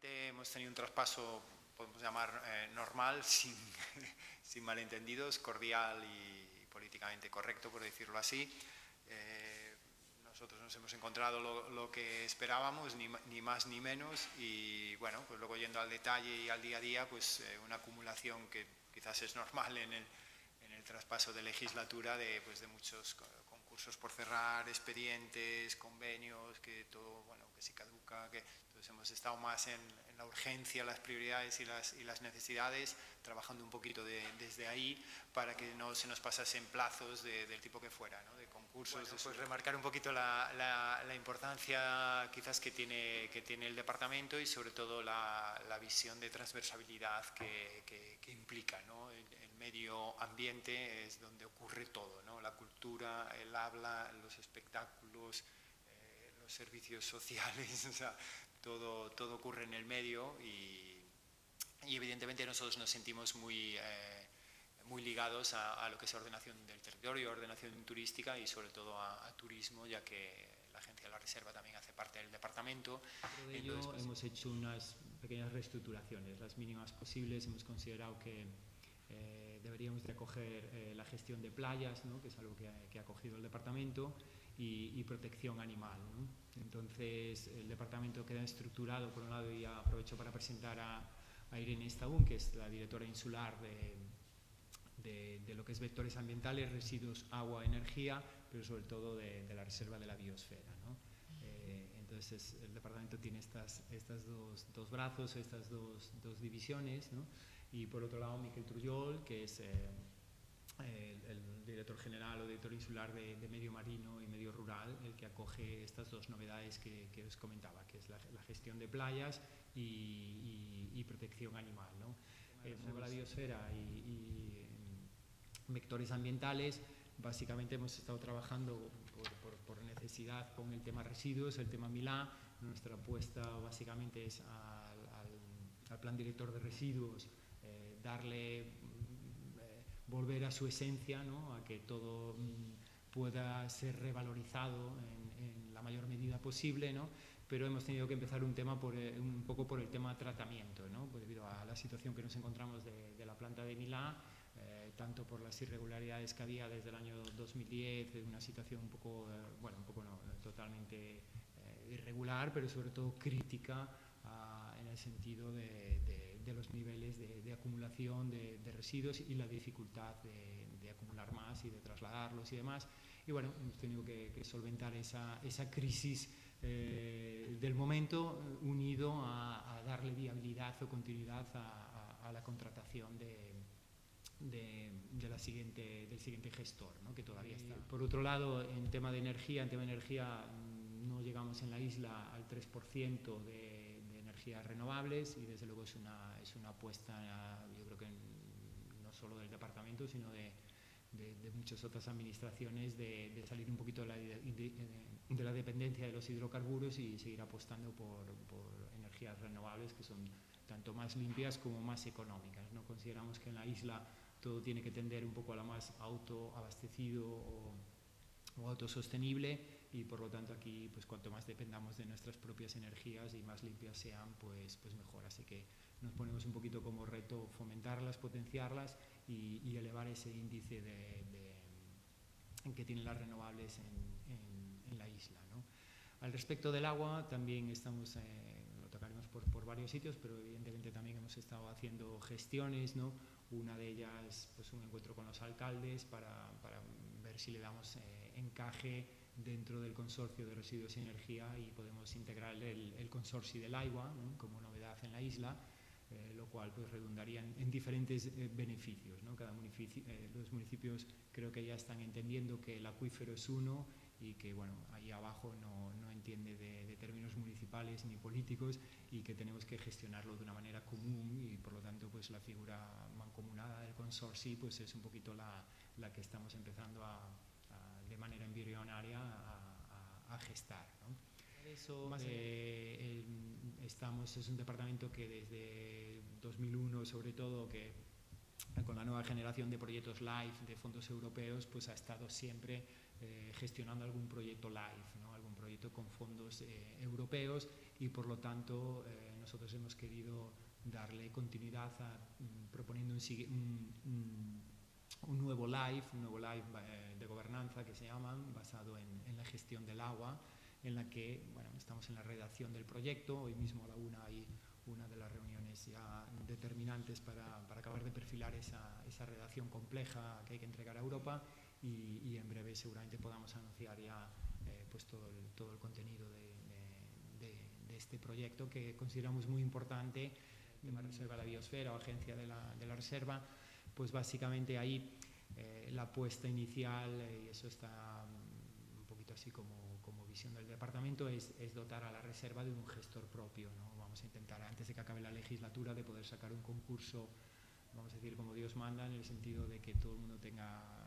Realmente hemos tenido un traspaso, podemos llamar normal, sin malentendidos, cordial y políticamente correcto, por decirlo así. Nosotros nos hemos encontrado lo que esperábamos, ni más ni menos, y bueno, pues luego yendo al detalle y al día a día, pues una acumulación que quizás es normal en el traspaso de legislatura de muchos concursos por cerrar, expedientes, convenios, que todo, bueno, que si caduca, que entonces hemos estado más en la urgencia, las prioridades y las necesidades, trabajando un poquito desde ahí para que no se nos pasasen plazos del tipo que fuera, ¿no? De concursos. Bueno, pues remarcar un poquito la importancia quizás que tiene el departamento y sobre todo la visión de transversabilidad que implica, ¿no? El medio ambiente es donde ocurre todo, ¿no? La cultura, el habla, los espectáculos, los servicios sociales, o sea, todo ocurre en el medio y evidentemente nosotros nos sentimos muy ligados a lo que es ordenación del territorio, ordenación turística y sobre todo a turismo, ya que la Agencia de la Reserva también hace parte del departamento. Por ello, entonces, pues, hemos hecho unas pequeñas reestructuraciones, las mínimas posibles. Hemos considerado que deberíamos de acoger la gestión de playas, ¿no? Que es algo que ha acogido el departamento, y protección animal, ¿no? Entonces el departamento queda estructurado, por un lado, y aprovecho para presentar a Irene Estabún, que es la directora insular de lo que es vectores ambientales, residuos, agua, energía, pero sobre todo de la reserva de la biosfera, ¿no? Entonces el departamento tiene estas dos brazos, estas dos divisiones, ¿no? Y por otro lado Miquel Trujol, que es el director general o director insular de medio marino y medio rural, el que acoge estas dos novedades que os comentaba, que es la gestión de playas y protección animal, ¿no? Sobre la biosfera y vectores ambientales, básicamente hemos estado trabajando por necesidad con el tema residuos, el tema Milá. Nuestra apuesta básicamente es al plan director de residuos, volver a su esencia, ¿no? A que todo pueda ser revalorizado en la mayor medida posible, ¿no? Pero hemos tenido que empezar un poco por el tema tratamiento, ¿no? Pues debido a la situación que nos encontramos de la planta de Milá, tanto por las irregularidades que había desde el año 2010, una situación un poco no, totalmente irregular, pero sobre todo crítica en el sentido de los niveles de acumulación de residuos y la dificultad de acumular más y de trasladarlos y demás. Y bueno, hemos tenido que solventar esa crisis del momento, unido a darle viabilidad o continuidad a la contratación del siguiente gestor, ¿no? Que todavía está. Por otro lado, en tema de energía no llegamos en la isla al 3% de energías renovables, y desde luego es una apuesta, yo creo que no solo del departamento, sino de muchas otras administraciones, de salir un poquito de la dependencia de los hidrocarburos y seguir apostando por energías renovables que son tanto más limpias como más económicas, ¿no? Consideramos que en la isla todo tiene que tender un poco a la más autoabastecido o autosostenible, y por lo tanto aquí, pues cuanto más dependamos de nuestras propias energías y más limpias sean, pues mejor. Así que nos ponemos un poquito como reto fomentarlas, potenciarlas y elevar ese índice que tienen las renovables en la isla, ¿no? Al respecto del agua, también estamos, lo tocaremos por varios sitios, pero evidentemente también hemos estado haciendo gestiones, ¿no? Una de ellas, pues un encuentro con los alcaldes para ver si le damos encaje dentro del consorcio de residuos y energía y podemos integrar el consorcio del agua, ¿no? Como novedad en la isla, lo cual pues redundaría en diferentes beneficios, ¿no? Los municipios creo que ya están entendiendo que el acuífero es uno y que, bueno, ahí abajo no entiende de términos municipales ni políticos, y que tenemos que gestionarlo de una manera común, y por lo tanto pues la figura mancomunada del consorcio pues es un poquito la que estamos empezando de manera embrionaria a gestar, ¿no? Eso, es un departamento que desde 2001 sobre todo, que con la nueva generación de proyectos LIFE de fondos europeos, pues ha estado siempre gestionando algún proyecto LIFE, ¿no? Algún proyecto con fondos europeos, y por lo tanto nosotros hemos querido darle continuidad proponiendo un nuevo live de gobernanza que se llaman, basado en la gestión del agua, en la que estamos en la redacción del proyecto. Hoy mismo a la 1 hay una de las reuniones ya determinantes para acabar de perfilar esa redacción compleja que hay que entregar a Europa, y en breve seguramente podamos anunciar ya pues todo el contenido de este proyecto, que consideramos muy importante. La Reserva de la Biosfera o Agencia de la Reserva, pues básicamente ahí la apuesta inicial, y eso está un poquito así como visión del departamento, es dotar a la reserva de un gestor propio, ¿no? Vamos a intentar, antes de que acabe la legislatura, de poder sacar un concurso, vamos a decir, como Dios manda, en el sentido de que todo el mundo tenga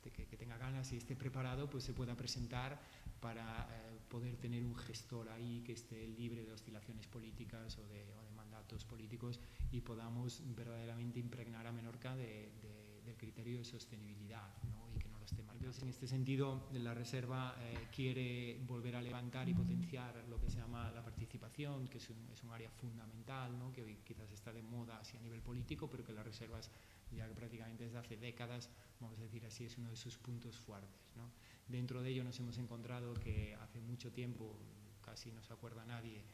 que tenga ganas y esté preparado, pues se pueda presentar para poder tener un gestor ahí que esté libre de oscilaciones políticas o de mandatos políticos, y podamos verdaderamente impregnar a Menorca del criterio de sostenibilidad, ¿no? Y que no lo esté marcando. Entonces, en este sentido, la Reserva quiere volver a levantar y potenciar lo que se llama la participación, que es un área fundamental, ¿no? Que hoy quizás está de moda así a nivel político, pero que las reservas, ya que prácticamente desde hace décadas, vamos a decir así, es uno de sus puntos fuertes, ¿no? Dentro de ello nos hemos encontrado que hace mucho tiempo, casi no se acuerda nadie,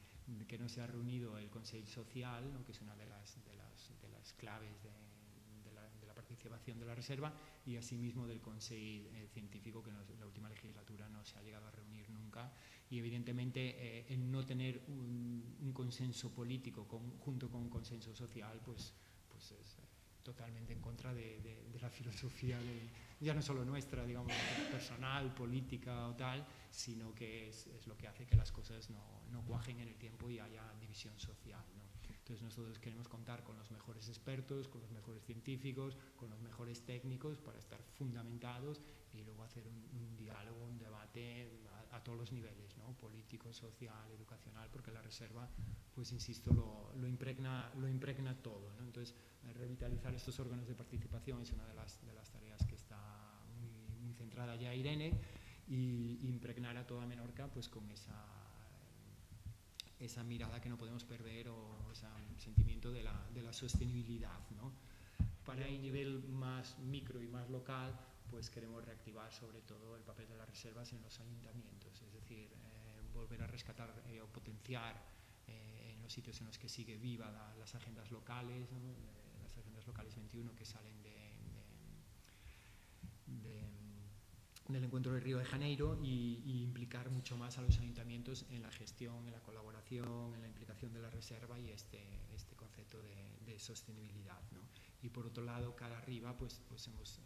que no se ha reunido el Consell Social, ¿no? Que es una de las claves de la participación de la Reserva, y asimismo del Consell Científico, que en la última legislatura no se ha llegado a reunir nunca, y evidentemente el no tener un consenso político junto con un consenso social, pues es totalmente en contra de la filosofía ya no solo nuestra, digamos, personal, política o tal, sino que es lo que hace que las cosas no cuajen en el tiempo y haya división social, ¿no? Entonces nosotros queremos contar con los mejores expertos, con los mejores científicos, con los mejores técnicos, para estar fundamentados y luego hacer un diálogo, un debate a todos los niveles, ¿no? Político, social, educacional, porque la Reserva, pues insisto, lo impregna todo, ¿no? Entonces, revitalizar estos órganos de participación es una de las tareas que está muy centrada ya Irene, y impregnar a toda Menorca pues con esa mirada que no podemos perder, o ese sentimiento de la sostenibilidad, ¿no? Para el nivel más micro y más local, pues queremos reactivar sobre todo el papel de las reservas en los ayuntamientos, es decir, volver a rescatar o potenciar en los sitios en los que sigue viva las agendas locales, ¿no? Las agendas locales 21 que salen del encuentro de Río de Janeiro, y implicar mucho más a los ayuntamientos en la gestión, en la colaboración, en la implicación de la reserva y este concepto de sostenibilidad, ¿no? Y por otro lado, cara arriba, pues hemos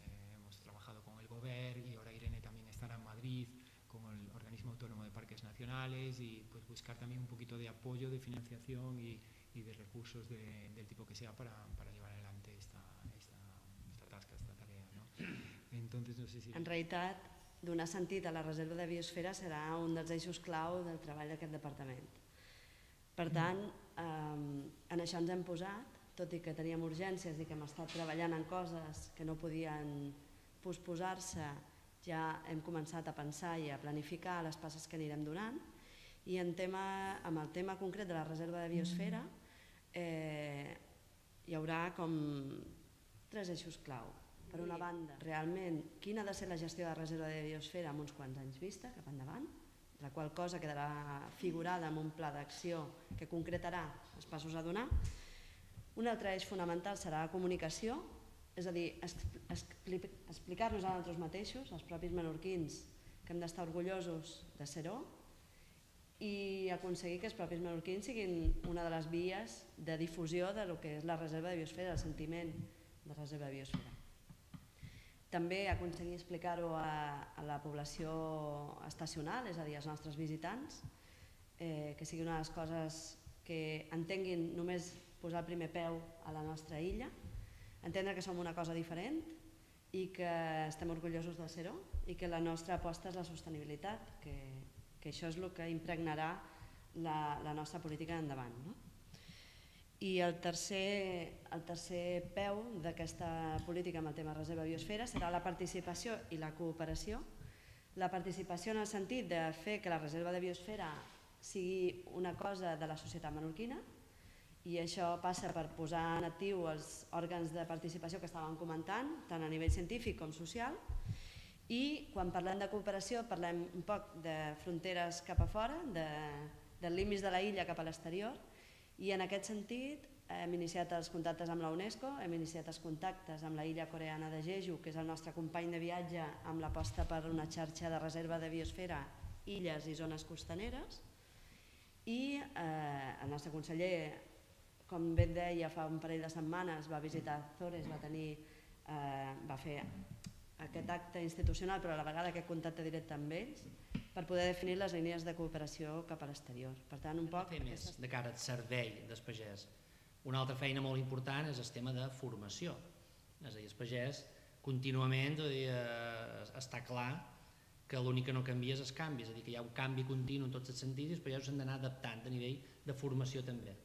trabajado con el Govern, y ahora Irene también estará en Madrid con el Organismo Autónomo de Parques Nacionales, y pues buscar también un poquito de apoyo, de financiación y de recursos del tipo que sea para llevar adelante esta tasca, esta tarea, ¿no? Entonces, no sé si... En realitat, donar sentit a la reserva de biosfera serà un dels eixos clau del treball d'aquest departament. Per tant, en això ens hem posat, tot i que teníem urgències i que hem estat treballant en coses que no podien posposar-se, ja hem començat a pensar i a planificar les passes que anirem donant, i amb el tema concret de la reserva de biosfera hi haurà com 3 eixos clau. Per una banda, realment, quina ha de ser la gestió de la reserva de biosfera amb uns quants anys vista, cap endavant, la qual cosa quedarà figurada en un pla d'acció que concretarà els passos a donar. Un altre eix fonamental serà la comunicació, és a dir, explicar-nos a nosaltres mateixos, als propis menorquins, que hem d'estar orgullosos de ser-ho, i aconseguir que els propis menorquins siguin una de les vies de difusió del que és la reserva de biosfera, el sentiment de reserva de biosfera. També aconseguir explicar-ho a la població estacional, és a dir, als nostres visitants, que sigui una de les coses que entenguin només posar el primer peu a la nostra illa, entendre que som una cosa diferent i que estem orgullosos de ser-ho, i que la nostra aposta és la sostenibilitat, que això és el que impregnarà la nostra política endavant, no? I el tercer peu d'aquesta política amb el tema reserva biosfera serà la participació i la cooperació. La participació en el sentit de fer que la reserva de biosfera sigui una cosa de la societat menorquina, i això passa per posar en actiu els òrgans de participació que estàvem comentant, tant a nivell científic com social, i quan parlem de cooperació parlem un poc de fronteres cap a fora, dels límits de la illa cap a l'exterior, i en aquest sentit hem iniciat els contactes amb la UNESCO, hem iniciat els contactes amb la illa coreana de Jeju, que és el nostre company de viatge amb l'aposta per una xarxa de reserva de biosfera, illes i zones costaneres, i el nostre conseller, com bé et deia, fa un parell de setmanes va visitar Azores, va fer aquest acte institucional, però a la vegada aquest contacte directe amb ells, per poder definir les línies de cooperació cap a l'exterior. Per tant, un poc... Fer més de cara al servei del pagès. Una altra feina molt important és el tema de formació. És a dir, el pagès contínuament està clar que l'únic que no canvia és el canvi, és a dir, que hi ha un canvi continu en tots els sentits i els pagesos s'han d'anar adaptant a nivell de formació també.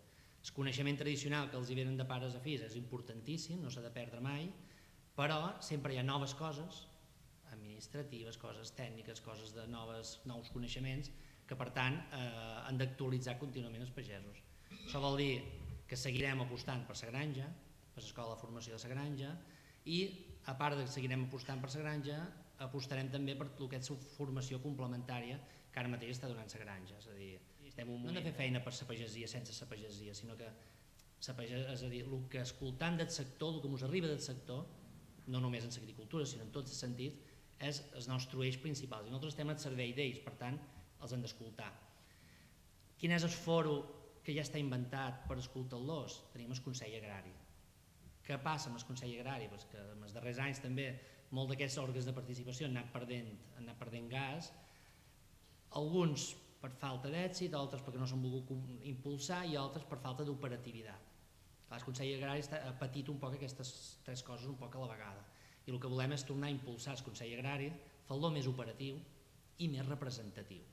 El coneixement tradicional que els hi venen de pares a fills és importantíssim, no s'ha de perdre mai, però sempre hi ha noves coses administratives, coses tècniques, coses de nous coneixements que per tant han d'actualitzar contínuament els pagesos. Això vol dir que seguirem apostant per la granja, per l'escola de formació de la granja, i a part de que seguirem apostant per la granja, apostarem també per el que és la formació complementària que ara mateix està donant la granja. És a dir, no hem de fer feina per la pagesia sense la pagesia, sinó que és a dir, el que escoltant del sector, el que ens arriba del sector, no només en l'agricultura, sinó en tots els sentits, és el nostre eix principal. I nosaltres estem al servei d'ells, per tant, els hem d'escoltar. Quin és el foro que ja està inventat per escoltar-los? Tenim el Consell Agrari. Què passa amb el Consell Agrari? Pues que en els darrers anys també molts d'aquests òrgans de participació han anat perdent gas, alguns per falta d'èxit, altres perquè no s'han volgut impulsar i altres per falta d'operativitat. El Consell Agrari ha patit un poc aquestes tres coses un poc a la vegada i el que volem és tornar a impulsar el Consell Agrari, fer-lo més operatiu i més representatiu.